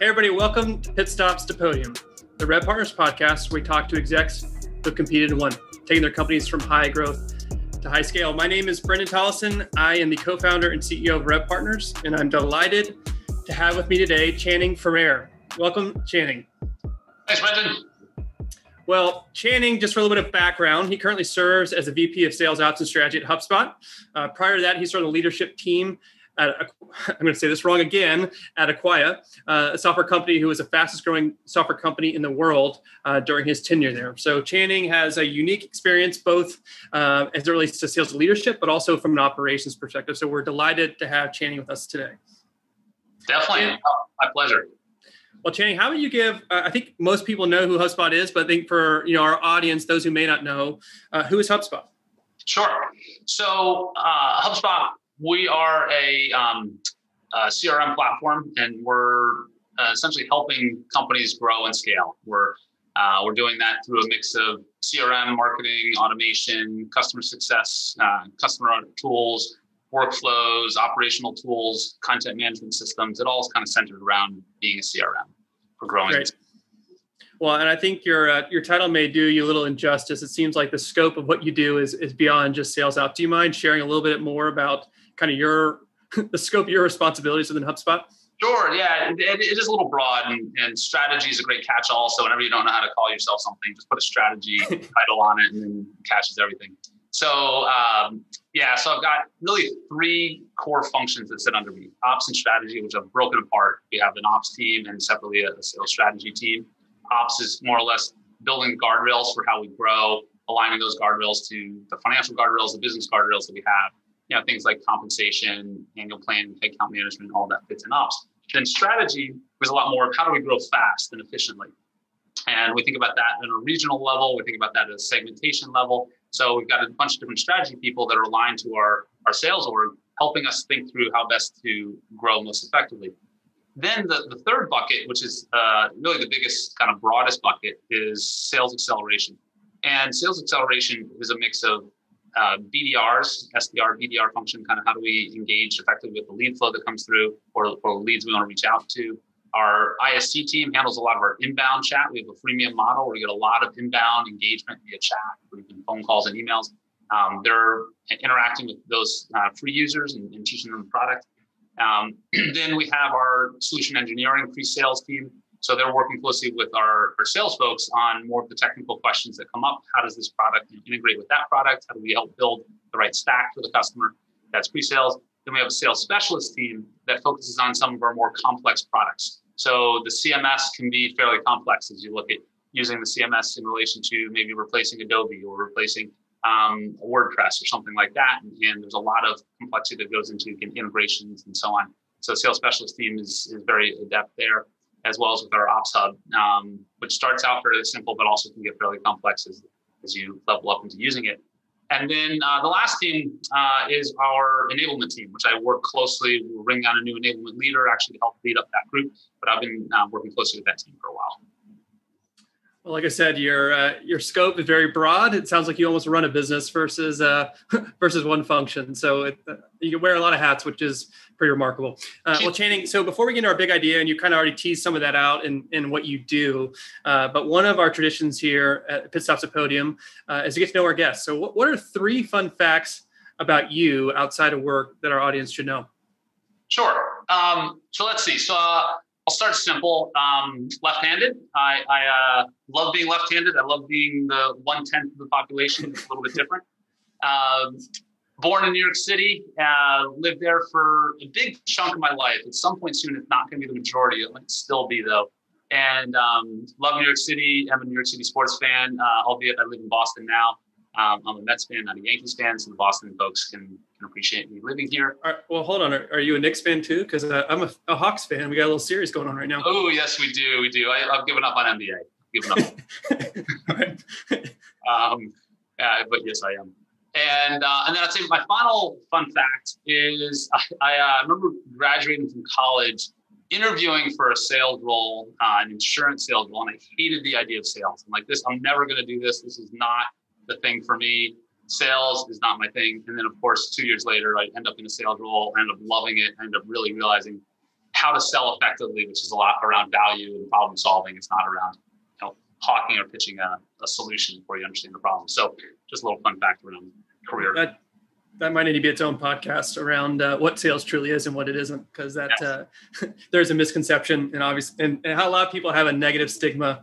Hey everybody, welcome to Pit Stops to Podium, the Rev Partners podcast where we talk to execs who have competed and won, taking their companies from high growth to high scale. My name is Brendan Tollison. I am the co-founder and CEO of Rev Partners, and I'm delighted to have with me today Channing Ferrer. Welcome, Channing. Thanks, Brendan. Well, Channing, just for a little bit of background, he currently serves as a VP of Sales Ops and Strategy at HubSpot. Prior to that, he served on the leadership team at, I'm going to say this wrong again, at Acquia, a software company who was the fastest growing software company in the world during his tenure there. So Channing has a unique experience, both as it relates to sales leadership, but also from an operations perspective. So we're delighted to have Channing with us today. Definitely. My pleasure. Well, Channing, how would you give, I think most people know who HubSpot is, but I think for our audience, those who may not know, who is HubSpot? Sure. So HubSpot, we are a CRM platform, and we're essentially helping companies grow and scale. We're doing that through a mix of CRM, marketing, automation, customer success, customer tools, workflows, operational tools, content management systems. It all is kind of centered around being a CRM for growing. Great. Well, and I think your title may do you a little injustice. It seems like the scope of what you do is beyond just sales ops. Do you mind sharing a little bit more about kind of the scope of your responsibilities within HubSpot? Sure. Yeah, it is a little broad, and strategy is a great catch-all. So whenever you don't know how to call yourself something, just put a strategy title on it, and then it catches everything. So so I've got really three core functions that sit under me: ops and strategy, which I've broken apart. We have an ops team and separately a sales strategy team. Ops is more or less building guardrails for how we grow, aligning those guardrails to the financial guardrails, the business guardrails that we have. Things like compensation, annual planning, headcount management, all that fits in ops. Then strategy was a lot more of how do we grow fast and efficiently. And we think about that at a regional level. We think about that at a segmentation level. So we've got a bunch of different strategy people that are aligned to our sales org, helping us think through how best to grow most effectively. Then the third bucket, which is really the biggest, kind of broadest bucket, is sales acceleration. And sales acceleration is a mix of BDRs, SDR, BDR function, kind of how do we engage effectively with the lead flow that comes through or leads we want to reach out to. Our ISC team handles a lot of our inbound chat. We have a freemium model where we get a lot of inbound engagement via chat, phone calls and emails. They're interacting with those free users and teaching them the product. Then we have our solution engineering pre-sales team. So they're working closely with our sales folks on more of the technical questions that come up. How does this product integrate with that product? How do we help build the right stack for the customer? That's pre-sales. Then we have a sales specialist team that focuses on some of our more complex products. So the CMS can be fairly complex as you look at using the CMS in relation to maybe replacing Adobe or replacing WordPress or something like that. And there's a lot of complexity that goes into integrations and so on. So the sales specialist team is very adept there, as well as with our Ops Hub, which starts out fairly simple, but also can get fairly complex as you level up into using it. And then the last team is our enablement team, which I work closely. We're bringing on a new enablement leader actually to help lead up that group, but I've been working closely with that team for a while. Well, like I said, your scope is very broad. It sounds like you almost run a business versus one function. So you can wear a lot of hats, which is pretty remarkable. Well, Channing, so before we get into our big idea, and you kind of already teased some of that out in what you do, but one of our traditions here at Pit Stops at Podium is to get to know our guests. So what are three fun facts about you outside of work that our audience should know? Sure. So let's see. So I'll start simple. Left-handed. I love being left-handed. I love being the 1/10 of the population. It's a little bit different. Born in New York City, lived there for a big chunk of my life. At some point soon, it's not going to be the majority. It might still be, though. And love New York City. I'm a New York City sports fan, albeit I live in Boston now. I'm a Mets fan, not a Yankees fan, so the Boston folks can appreciate me living here. Well, hold on. Are you a Knicks fan too? Because I'm a Hawks fan. We got a little series going on right now. Oh, yes, we do. We do. I've given up on NBA. All right. But yes, I am. And then I'd say my final fun fact is I remember graduating from college, interviewing for a sales role, an insurance sales role, and I hated the idea of sales. I'm like, I'm never going to do this. This is not the thing for me. Sales is not my thing. And then, of course, 2 years later, I end up in a sales role. I end up loving it. I end up really realizing how to sell effectively, which is a lot around value and problem solving. It's not around hawking or pitching a solution before you understand the problem. So just a little fun fact around career. That might need to be its own podcast around what sales truly is and what it isn't, because that there's a misconception and how a lot of people have a negative stigma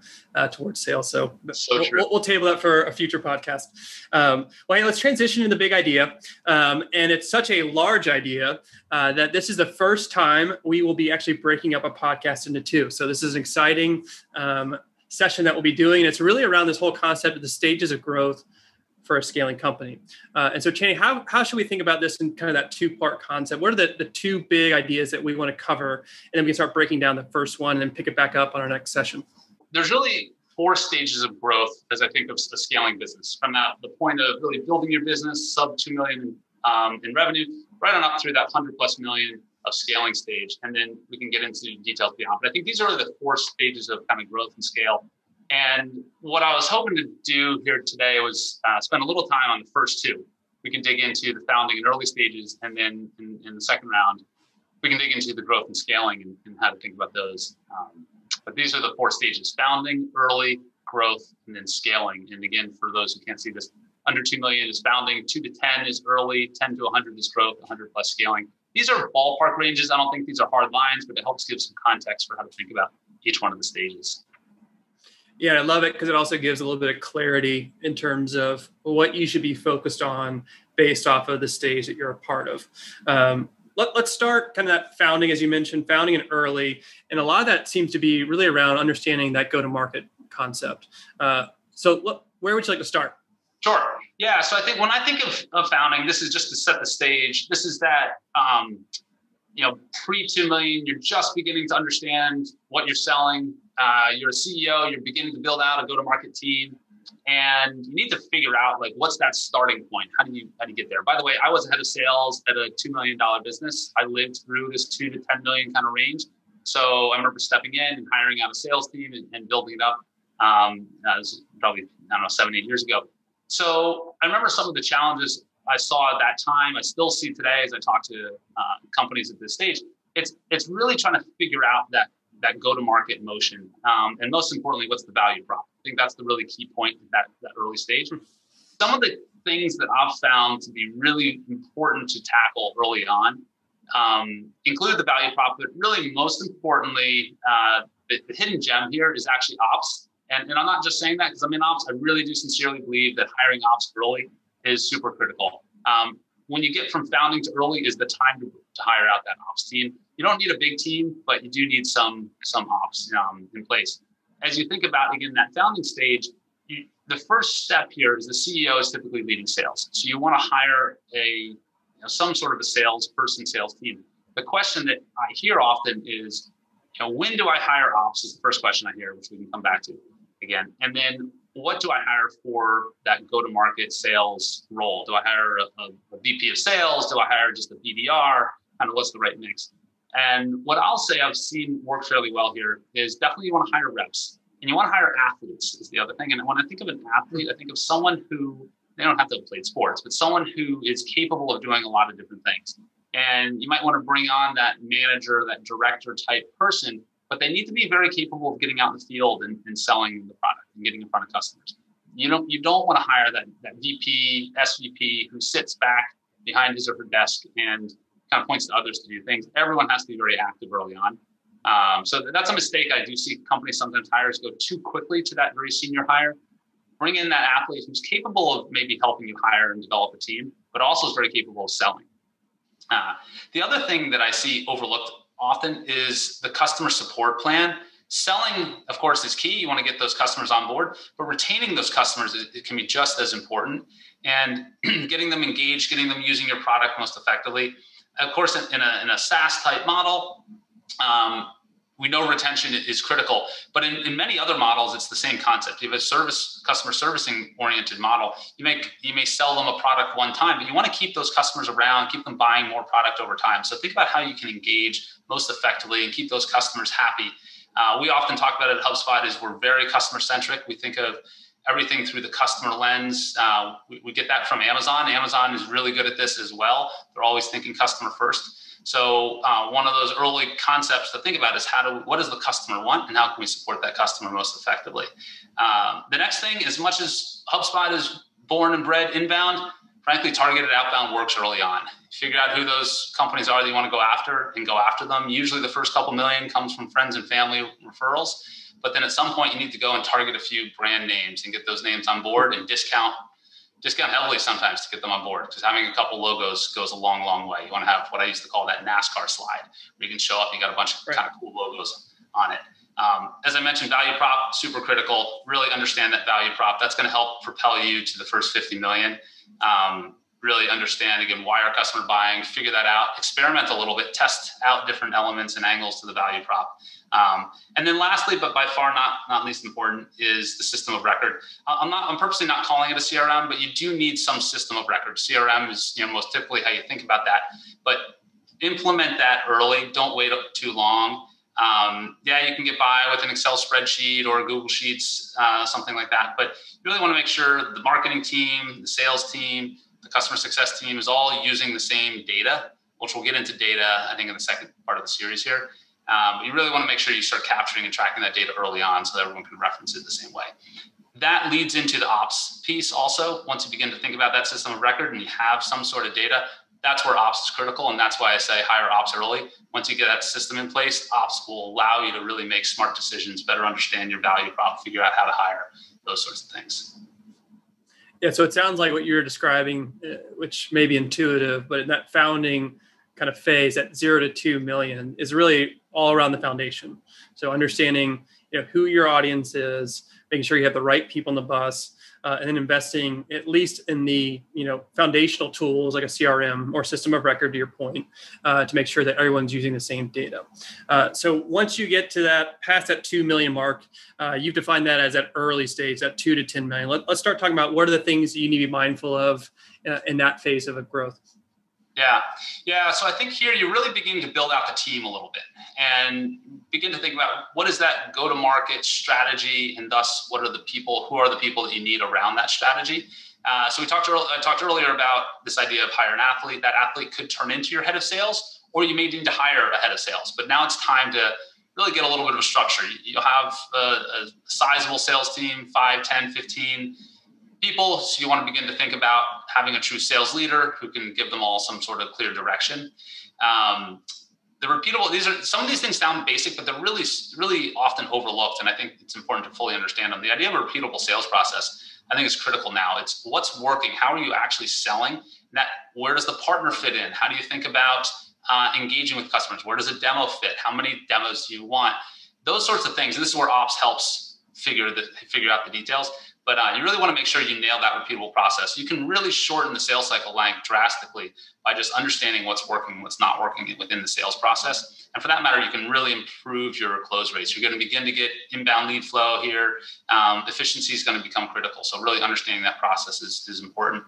towards sales. So we'll table that for a future podcast. Well, hey, let's transition to the big idea. And it's such a large idea that this is the first time we will be actually breaking up a podcast into two. So this is an exciting session that we'll be doing. And it's really around this whole concept of the stages of growth for a scaling company. And so, Chaney, how should we think about this in kind of that two-part concept? What are the two big ideas that we want to cover? And then we can start breaking down the first one and then pick it back up on our next session. There's really 4 stages of growth as I think of a scaling business. From the point of really building your business, sub 2 million in revenue, right on up through that 100+ million of scaling stage. And then we can get into details beyond. But I think these are the 4 stages of kind of growth and scale. And what I was hoping to do here today was spend a little time on the first 2. We can dig into the founding and early stages, and then in the second round, we can dig into the growth and scaling and how to think about those. But these are the 4 stages: founding, early, growth, and then scaling. And again, for those who can't see this, under 2 million is founding, 2 to 10 is early, 10 to 100 is growth, 100+ scaling. These are ballpark ranges. I don't think these are hard lines, but it helps give some context for how to think about each one of the stages. Yeah, I love it because it also gives a little bit of clarity in terms of what you should be focused on based off of the stage that you're a part of. Let's start kind of that founding, as you mentioned, founding and early. And a lot of that seems to be really around understanding that go-to-market concept. So where would you like to start? Sure. Yeah. So I think when I think of founding, this is just to set the stage. This is that, pre 2 million, you're just beginning to understand what you're selling. You're a CEO, you're beginning to build out a go-to-market team, and you need to figure out what's that starting point? How do you get there? By the way, I was head of sales at a $2 million business. I lived through this 2 to 10 million kind of range. So I remember stepping in and hiring out a sales team and building it up. That was probably, 7, 8 years ago. So I remember some of the challenges I saw at that time. I still see today as I talk to companies at this stage. It's really trying to figure out that go-to-market motion. And most importantly, what's the value prop? I think that's the really key point at that early stage. Some of the things that I've found to be really important to tackle early on include the value prop, but really most importantly, the hidden gem here is actually ops. And I'm not just saying that because I'm in ops. I really do sincerely believe that hiring ops early is super critical. When you get from founding to early is the time to hire out that ops team. You don't need a big team, but you do need some ops in place. As you think about, again, that founding stage, the first step here is the CEO is typically leading sales. So you want to hire some sort of a sales team. The question that I hear often is, when do I hire ops is the first question I hear, which we can come back to again. And then what do I hire for that go-to-market sales role? Do I hire a VP of sales? Do I hire just a BDR? Kind of what's the right mix? And what I'll say I've seen work fairly well here is definitely you want to hire reps and you want to hire athletes is the other thing. And when I think of an athlete, I think of someone who, they don't have to have played sports, but someone who is capable of doing a lot of different things. And you might want to bring on that manager, that director type person, but they need to be very capable of getting out in the field and selling the product and getting in front of customers. You don't want to hire that VP, SVP who sits back behind his or her desk and kind of points to others to do things. Everyone has to be very active early on. So that's a mistake I do see companies sometimes hires go too quickly to that very senior hire. Bring in that athlete who's capable of maybe helping you hire and develop a team, but also is very capable of selling. The other thing that I see overlooked often is the customer support plan. Selling, of course, is key. You want to get those customers on board, but retaining those customers, it can be just as important. And getting them engaged, getting them using your product most effectively. Of course, in a SaaS type model, we know retention is critical, but in many other models, it's the same concept. You have a customer servicing oriented model. You may sell them a product one time, but you want to keep those customers around, keep them buying more product over time. So think about how you can engage most effectively and keep those customers happy. We often talk about it at HubSpot is we're very customer centric. We think of everything through the customer lens. We get that from Amazon. Amazon is really good at this as well. They're always thinking customer first. So one of those early concepts to think about is what does the customer want, and how can we support that customer most effectively? The next thing, as much as HubSpot is born and bred inbound, frankly, targeted outbound works early on. Figure out who those companies are that you want to go after and go after them. Usually the first couple million comes from friends and family referrals. But then at some point, you need to go and target a few brand names and get those names on board and discount heavily sometimes to get them on board, because having a couple logos goes a long, long way. You want to have what I used to call that NASCAR slide, where you can show up, you got a bunch of kind of cool logos on it. As I mentioned, value prop, super critical. Really understand that value prop. That's going to help propel you to the first 50 million. Really understand, again, why are customer buying, figure that out, experiment a little bit, test out different elements and angles to the value prop. And then lastly, but by far not least important, is the system of record. I'm purposely not calling it a CRM, but you do need some system of record. CRM is, most typically how you think about that, but implement that early. Don't wait up too long. You can get by with an Excel spreadsheet or Google Sheets, something like that, but you really want to make sure the marketing team, the sales team, the customer success team is all using the same data, which we'll get into data, I think, in the second part of the series here. You really want to make sure you start capturing and tracking that data early on so that everyone can reference it the same way. That leads into the ops piece also. Once you begin to think about that system of record and you have some sort of data, that's where ops is critical. And that's why I say hire ops early. Once you get that system in place, ops will allow you to really make smart decisions, better understand your value prop, figure out how to hire, those sorts of things. Yeah, so it sounds like what you're describing, which may be intuitive, but in that founding kind of phase at 0 to 2 million is really all around the foundation. So understanding who your audience is, making sure you have the right people on the bus, and then investing at least in the foundational tools like a CRM or system of record, to your point, to make sure that everyone's using the same data. So once you get to past that 2 million mark, you've defined that as that early stage, that 2 to 10 million. Let's start talking about what are the things you need to be mindful of in that phase of a growth. Yeah. So I think here you really begin to build out the team a little bit and begin to think about what is that go-to-market strategy, and thus who are the people that you need around that strategy. So I talked earlier about this idea of hire an athlete. That athlete could turn into your head of sales, or you may need to hire a head of sales. But now it's time to really get a little bit of a structure. You'll have a sizable sales team, 5, 10, 15 people. So you want to begin to think about having a true sales leader who can give them all some sort of clear direction. The repeatable, some of these things sound basic, but they're really, really often overlooked. And I think it's important to fully understand them. The idea of a repeatable sales process, I think, is critical now. It's what's working. How are you actually selling? Where does the partner fit in? How do you think about engaging with customers? Where does a demo fit? How many demos do you want? Those sorts of things. And this is where ops helps figure out the details. But you really want to make sure you nail that repeatable process. You can really shorten the sales cycle length drastically by just understanding what's working and what's not working within the sales process. And for that matter, you can really improve your close rates. You're going to begin to get inbound lead flow here. Efficiency is going to become critical. So really understanding that process is important.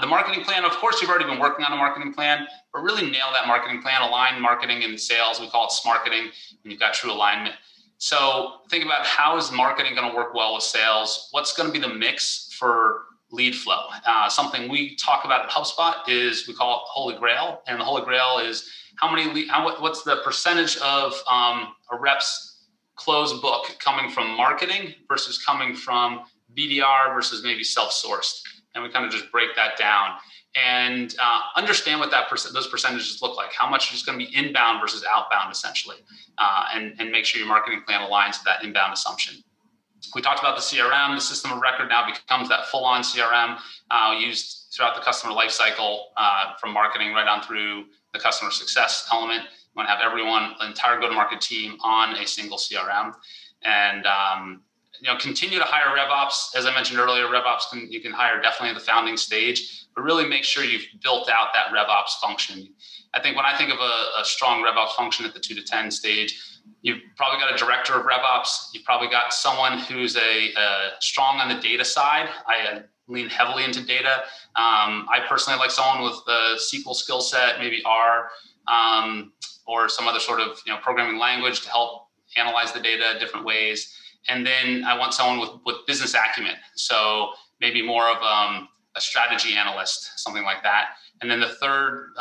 The marketing plan, of course, you've already been working on a marketing plan, but really nail that marketing plan, align marketing and sales. We call it smarketing, and you've got true alignment. So think about how is marketing going to work well with sales? What's going to be the mix for lead flow? Something we talk about at HubSpot is we call it Holy Grail. And the Holy Grail is what's the percentage of a rep's closed book coming from marketing versus coming from BDR versus maybe self-sourced. And we kind of just break that down and understand what those percentages look like. How much is going to be inbound versus outbound, essentially, and make sure your marketing plan aligns to that inbound assumption. We talked about the CRM. The system of record now becomes that full-on CRM used throughout the customer lifecycle, from marketing right on through the customer success element. You want to have the entire go-to-market team on a single CRM, and continue to hire RevOps. As I mentioned earlier, RevOps you can hire definitely at the founding stage, but really make sure you've built out that RevOps function. I think when I think of a strong RevOps function at the 2 to 10 stage, you've probably got a director of RevOps. You've probably got someone who's strong on the data side. I lean heavily into data. I personally like someone with a SQL skill set, maybe R, or some other sort of programming language to help analyze the data different ways. And then I want someone with business acumen. So maybe more of a strategy analyst, something like that. And then the third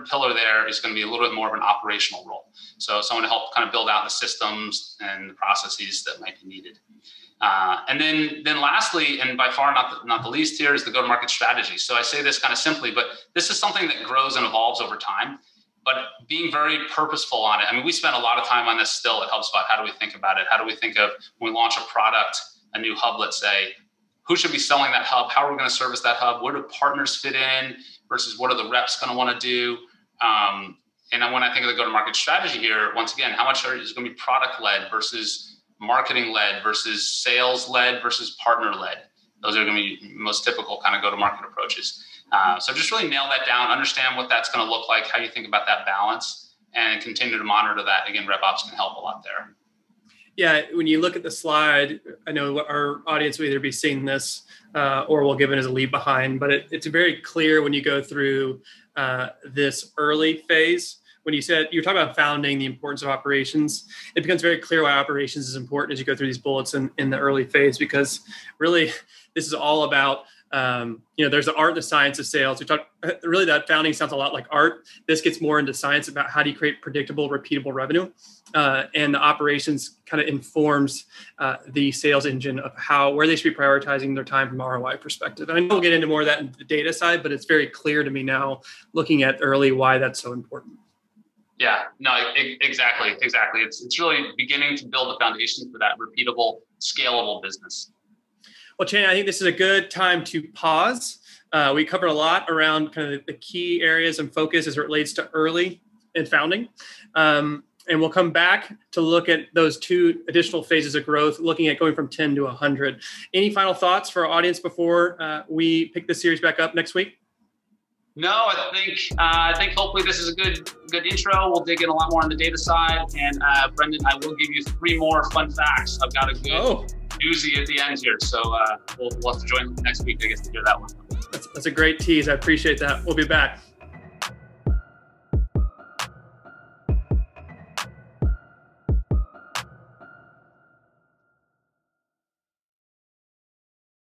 pillar there is going to be a little bit more of an operational role. So someone to help kind of build out the systems and the processes that might be needed. And then lastly, and by far not the least here, is the go-to-market strategy. So I say this kind of simply, but this is something that grows and evolves over time. But being very purposeful on it. I mean, we spend a lot of time on this still at HubSpot. How do we think about it? How do we think of when we launch a product, a new hub, let's say, who should be selling that hub? How are we going to service that hub? Where do partners fit in versus what are the reps going to want to do? And when I think of the go-to-market strategy here, once again, how much is going to be product-led versus marketing-led versus sales-led versus partner-led? Those are going to be most typical kind of go-to-market approaches. So just really nail that down, understand what that's going to look like, how you think about that balance, and continue to monitor that. Again, RepOps can help a lot there. Yeah, when you look at the slide, I know our audience will either be seeing this or will give it as a leave behind, but it's very clear when you go through this early phase. When you're talking about founding, the importance of operations, it becomes very clear why operations is important as you go through these bullets in the early phase, because really this is all about, there's the art and the science of sales. We talk really that founding sounds a lot like art. This gets more into science about how do you create predictable, repeatable revenue. And the operations kind of informs the sales engine of where they should be prioritizing their time from an ROI perspective. And I know we'll get into more of that in the data side, but it's very clear to me now looking at early why that's so important. Yeah, no, exactly. It's really beginning to build the foundation for that repeatable, scalable business. Well, Chan, I think this is a good time to pause. We covered a lot around kind of the key areas and focus as it relates to early and founding. And we'll come back to look at those two additional phases of growth, looking at going from 10 to 100. Any final thoughts for our audience before we pick this series back up next week? No, I think hopefully this is a good intro. We'll dig in a lot more on the data side. And Brendan, I will give you 3 more fun facts. I've got a good doozy at the end here. So we'll have to join next week, I guess, to hear that one. That's a great tease. I appreciate that. We'll be back.